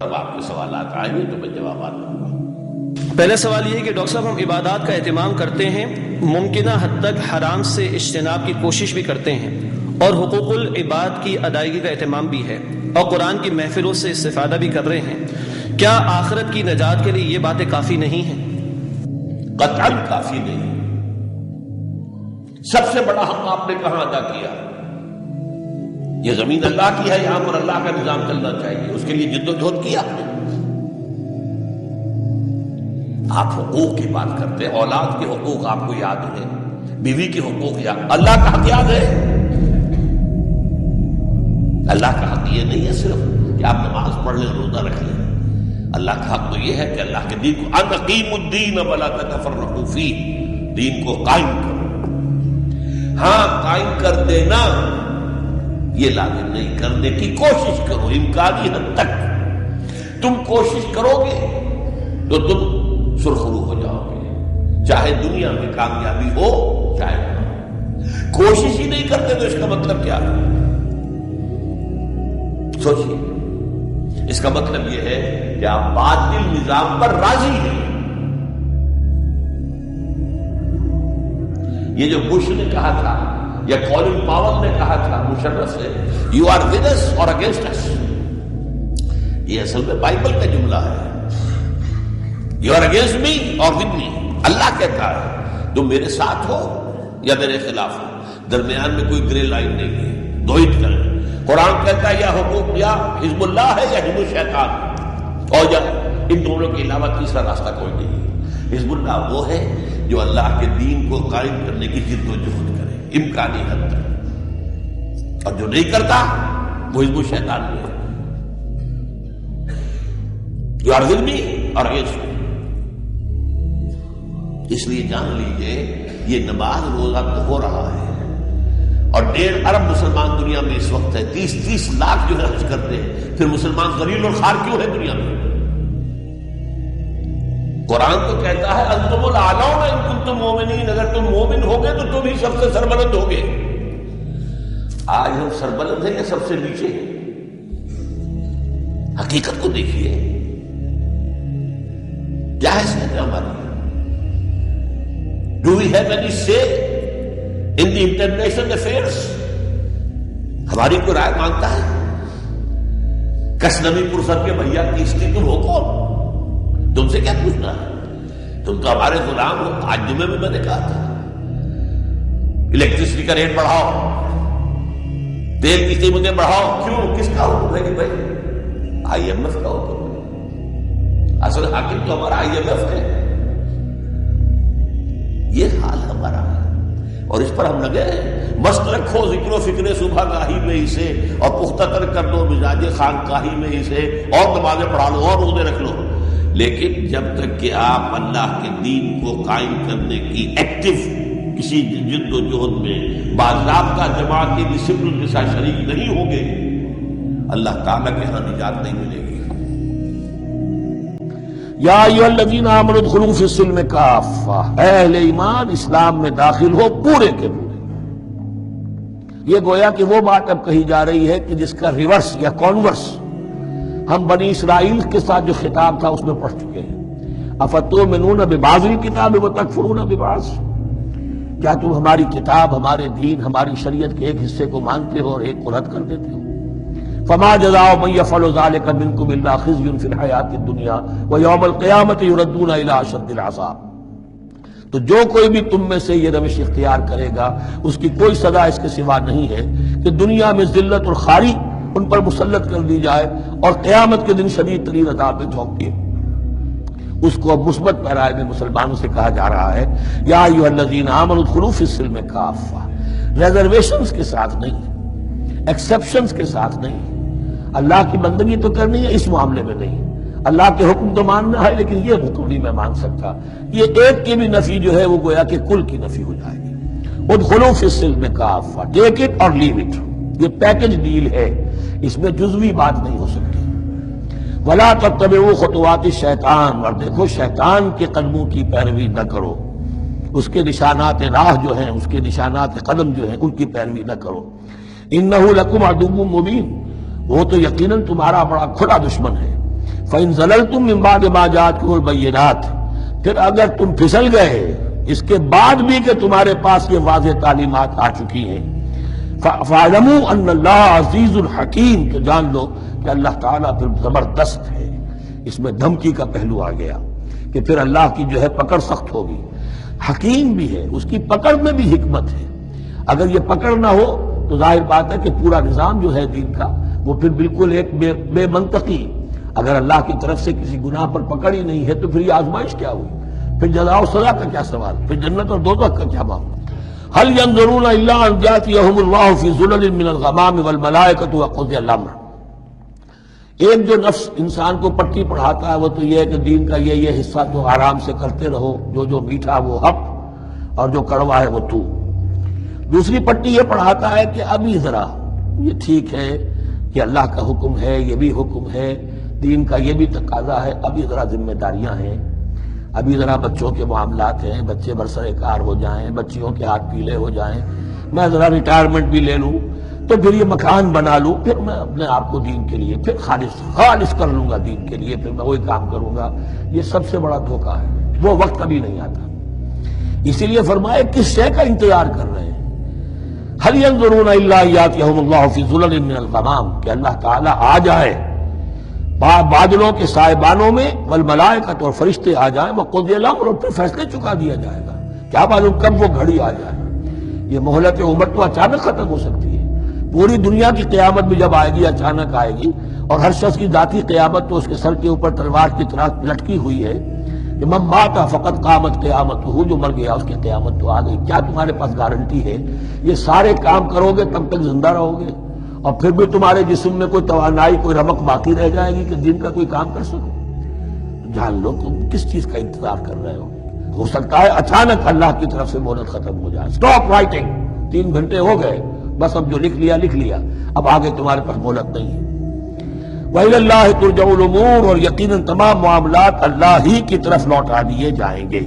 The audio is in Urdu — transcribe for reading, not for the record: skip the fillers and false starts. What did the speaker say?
اب آپ کے سوالات آئیں گے تو میں جوابات دوں گا۔ پہلے سوال یہ ہے کہ ڈاکٹر صاحب ہم عبادات کا اہتمام کرتے ہیں، ممکنہ حد تک حرام سے اجتناب کی کوشش بھی کرتے ہیں اور حقوق العباد کی ادائیگی کا اہتمام بھی ہے اور قرآن کی محفلوں سے استفادہ بھی کر رہے ہیں، کیا آخرت کی نجات کے لیے یہ باتیں کافی نہیں ہیں؟ قطعاً کافی نہیں۔ سب سے بڑا حق آپ نے کہاں ادا کیا؟ یہ زمین اللہ کی ہے، یہاں پر اللہ کا نظام چلنا چاہیے، اس کے لیے جد و جہد کیا آپ نے۔ آپ حقوق کی بات کرتے ہیں، اولاد کے حقوق آپ کو یاد ہے، بیوی کے حقوق یاد، اللہ کا حق یاد ہے؟ اللہ کا حق یہ نہیں ہے صرف کہ آپ نماز پڑھ لیں، روزہ رکھ لیں۔ اللہ کا حق تو یہ ہے کہ اللہ کے دین کو ان اقیموا الدین ولا تتفرقوا فیہ، دین کو قائم کرو۔ ہاں قائم کر دینا یہ لازم نہیں، کرنے کی کوشش کرو، امکانی حد تک تم کوشش کرو گے تو تم سرخرو ہو جاؤ گے، چاہے دنیا میں کامیابی ہو چاہے نہ ہو۔ کوشش ہی نہیں کرتے تو اس کا مطلب کیا ہے؟ سوچیے، اس کا مطلب یہ ہے کہ آپ باطل نظام پر راضی ہیں۔ یہ جو بش نے کہا تھا یا کولن پاول نے کہا تھا مشرف سے، یو آر ود اس اور اگینسٹ اس، یہ اصل میں بائبل کا جملہ ہے۔ یو آر اگینسٹ می اور ود می، اللہ کہتا ہے تم میرے ساتھ ہو یا میرے خلاف ہو، درمیان میں کوئی گرے لائن نہیں ہے، دو ہی کریں۔ قرآن کہتا ہے یا حقوق یا حزب اللہ ہے یا حزب الشیطان، اور یا ان دونوں کے علاوہ تیسرا راستہ کوئی نہیں ہے۔ حزب اللہ وہ ہے جو اللہ کے دین کو قائم کرنے کی جد و جہد کرے امکانی حد تک، اور جو نہیں کرتا وہ حزب الشیطان میں ہے۔ جو ارض بھی اور اگینسٹ بھی۔ اس لیے جان لیجئے یہ نماز روزہ تو ہو رہا ہے، اور 1.5 ارب مسلمان دنیا میں اس وقت ہے، 30 لاکھ جو ہے حج کرتے ہیں، پھر مسلمان ذلیل اور خوار کیوں ہے دنیا میں؟ قرآن تو کہتا ہے انتم الاعلون ان کنتم مومنین، اگر تم مومن ہوگے تو تم ہی سب سے سربلند ہوگے۔ آج ہم سربلند ہیں یا سب سے نیچے ہیں؟ حقیقت کو دیکھیے، کیا حیثیت ہے ہماری؟ ڈو وی ہیو اینی سے ان دی انٹرنیشنل افیئرس؟ ہماری کوئی رائے مانگتا ہے؟ کسنوی پرسد کے بھیا تیسری تم ہو کون؟ تم سے کیا پوچھنا ہے؟ تم تو ہمارے غلام ہو۔ آج جمعے میں میں نے کہا تھا الیکٹرسٹی کا ریٹ بڑھاؤ، تیل کی قیمتیں بڑھاؤ، کیوں؟ کس کا حکم ہے کہ بھائی آئی ایم ایف کا حکم ہے؟ اصل حاکم تو ہمارا آئی ایم ایف ہے۔ یہ حال ہمارا ہے، اور اس پر ہم لگے مست رکھو ذکر و فکر صبح گاہی میں اسے، اور پختہ تر کر دو مزاج خانقاہی میں اسے، اور نمازیں پڑھا لو اور روزے رکھ لو، لیکن جب تک کہ آپ اللہ کے دین کو قائم کرنے کی ایکٹیو کسی جد و جہد میں باضابطہ جماعتی ڈسپلن کے ساتھ شریک نہیں ہوں گے، اللہ تعالیٰ کے ہاں نجات نہیں ملے گی۔ یا ایھا الذین آمنوا ادخلوا فی السلم کافہ، اے اہل ایمان اسلام میں داخل ہو پورے کے پورے۔ یہ گویا کہ وہ بات اب کہی جا رہی ہے کہ جس کا ریورس یا کانورس ہم بنی اسرائیل کے ساتھ جو خطاب تھا اس میں پڑھ چکے ہیں۔ افتؤمنون ببعض الکتاب وتکفرون ببعض، کیا تم ہماری کتاب، ہمارے دین، ہماری شریعت کے ایک حصے کو مانتے ہو اور ایک کو رد کر دیتے ہو؟ فما جزاء من يفعل ذلك منكم الا خزي في الحياة الدنيا ويوم القيامة يردون الى اشد العذاب۔ تو جو کوئی بھی تم میں سے یہ روش اختیار کرے گا اس کی کوئی سزا اس کے سوا نہیں ہے کہ دنیا میں ذلت اور خواری ان پر مسلط کر دی جائے، اور قیامت کے دن شدید ترین عذاب میں جھونک دیے۔ اس کو اب مثبت پیرائے میں مسلمانوں سے کہا جا رہا ہے یا ایھا الذین آمنوا ادخلوا فی السلم کافہ، ریزرویشنز کے ساتھ نہیں، ایکسیپشنز کے ساتھ نہیں۔ اللہ کی بندگی تو کرنی ہے، اس معاملے میں نہیں۔ اللہ کے حکم تو ماننا ہے، لیکن یہ حکم نہیں میں مان سکتا۔ یہ ایک کی بھی نفی جو ہے وہ گویا کہ کل کی نفی ہو جائے گی۔ ادخلوا فی السلم کافہ، ٹیک اٹ اور لیو اٹ، یہ پیکج ڈیل ہے، اس میں جزوی بات نہیں ہو سکتی۔ ولا تتبعوا خطوات الشیطان، اور دیکھو شیطان کے قدموں کی پیروی نہ کرو، اس کے نشانات راہ جو ہیں، اس کے نشانات قدم جو ہیں ان کی پیروی نہ کرو۔ انہ لکم عدو مبین، وہ تو یقیناً تمہارا بڑا کھلا دشمن ہے۔ فَإِن زَلَلْتُم مِّن بَعْدِ مَا جَاءَتْكُمُ الْبَيِّنَاتُ، پھر اگر تم پھسل گئے اس کے بعد بھی کہ تمہارے پاس یہ واضح تعلیمات آ چکی ہیں، فَاعْلَمُوا أَنَّ اللَّهَ عَزِيزٌ حَكِيمٌ، تو جان لو کہ اللہ تعالیٰ پھر زبردست ہے۔ اس میں دھمکی کا پہلو آ گیا کہ پھر اللہ کی جو ہے پکڑ سخت ہوگی، حکیم بھی ہے، اس کی پکڑ میں بھی حکمت ہے۔ اگر یہ پکڑ نہ ہو تو ظاہر بات ہے کہ پورا نظام جو ہے دین کا وہ پھر بالکل ایک بے منطقی، اگر اللہ کی طرف سے کسی گناہ پر پکڑ ہی نہیں ہے تو پھر یہ آزمائش کیا ہوئی، پھر جزا و سزا کا کیا سوال، پھر جنت اور دوزخ کا کیا معاملہ۔ هل ينظرون الا ان ياتيهم الله في ظلل من الغمام والملائكة وقضي الامر۔ ایک جو نفس انسان کو پٹی پڑھاتا ہے وہ تو یہ ہے کہ دین کا یہ حصہ تو آرام سے کرتے رہو، جو میٹھا وہ حق اور جو کڑوا ہے وہ تو۔ دوسری پٹی یہ پڑھاتا ہے کہ ابھی ذرا یہ ٹھیک ہے کہ اللہ کا حکم ہے، یہ بھی حکم ہے، دین کا یہ بھی تقاضا ہے، ابھی ذرا ذمہ داریاں ہیں، ابھی ذرا بچوں کے معاملات ہیں، بچے برسر کار ہو جائیں، بچیوں کے ہاتھ پیلے ہو جائیں، میں ذرا ریٹائرمنٹ بھی لے لوں تو پھر یہ مکان بنا لوں، پھر میں اپنے آپ کو دین کے لیے پھر خالص کر لوں گا، دین کے لیے پھر میں وہی کام کروں گا۔ یہ سب سے بڑا دھوکہ ہے، وہ وقت کبھی نہیں آتا۔ اسی لیے فرمائے کس شے کا انتظار کر رہے ہیں؟ هل ينظرون الا ان ياتيهم الله في ظلل من الغمام، کہ اللہ تعالیٰ آ جائے بادلوں کے سائبانوں میں، والملائکۃ اور فرشتے آ جائیں، وقضی الامر اور پھر فیصلے چکا دیا جائے گا۔ کیا معلوم کب وہ گھڑی آ جائے۔ یہ مہلت عمر تو اچانک ختم ہو سکتی ہے، پوری دنیا کی قیامت بھی جب آئے گی اچانک آئے گی، اور ہر شخص کی ذاتی قیامت تو اس کے سر کے اوپر تلوار کی طرح لٹکی ہوئی ہے کہ من مات فقط قامت قیامتہ، جو مر گیا اس کی قیامت تو آ گئی۔ کیا تمہارے پاس گارنٹی ہے یہ سارے کام کرو گے تب تک زندہ رہو گے اور پھر بھی تمہارے جسم میں کوئی توانائی، کوئی رمق باقی رہ جائے گی کہ دن کا کوئی کام کر سکو؟ جان لو تم کس چیز کا انتظار کر رہے ہو سکتا ہے اچانک اللہ کی طرف سے مہلت ختم ہو جائے، سٹاپ رائٹنگ، 3 گھنٹے ہو گئے، بس اب جو لکھ لیا، اب آگے تمہارے پاس مہلت نہیں ہے۔ وَإِلَى اللَّهِ تُرْجَعُ الْأُمُورُ، اور یقیناً تمام معاملات اللہ ہی کی طرف لوٹا دیے جائیں گے۔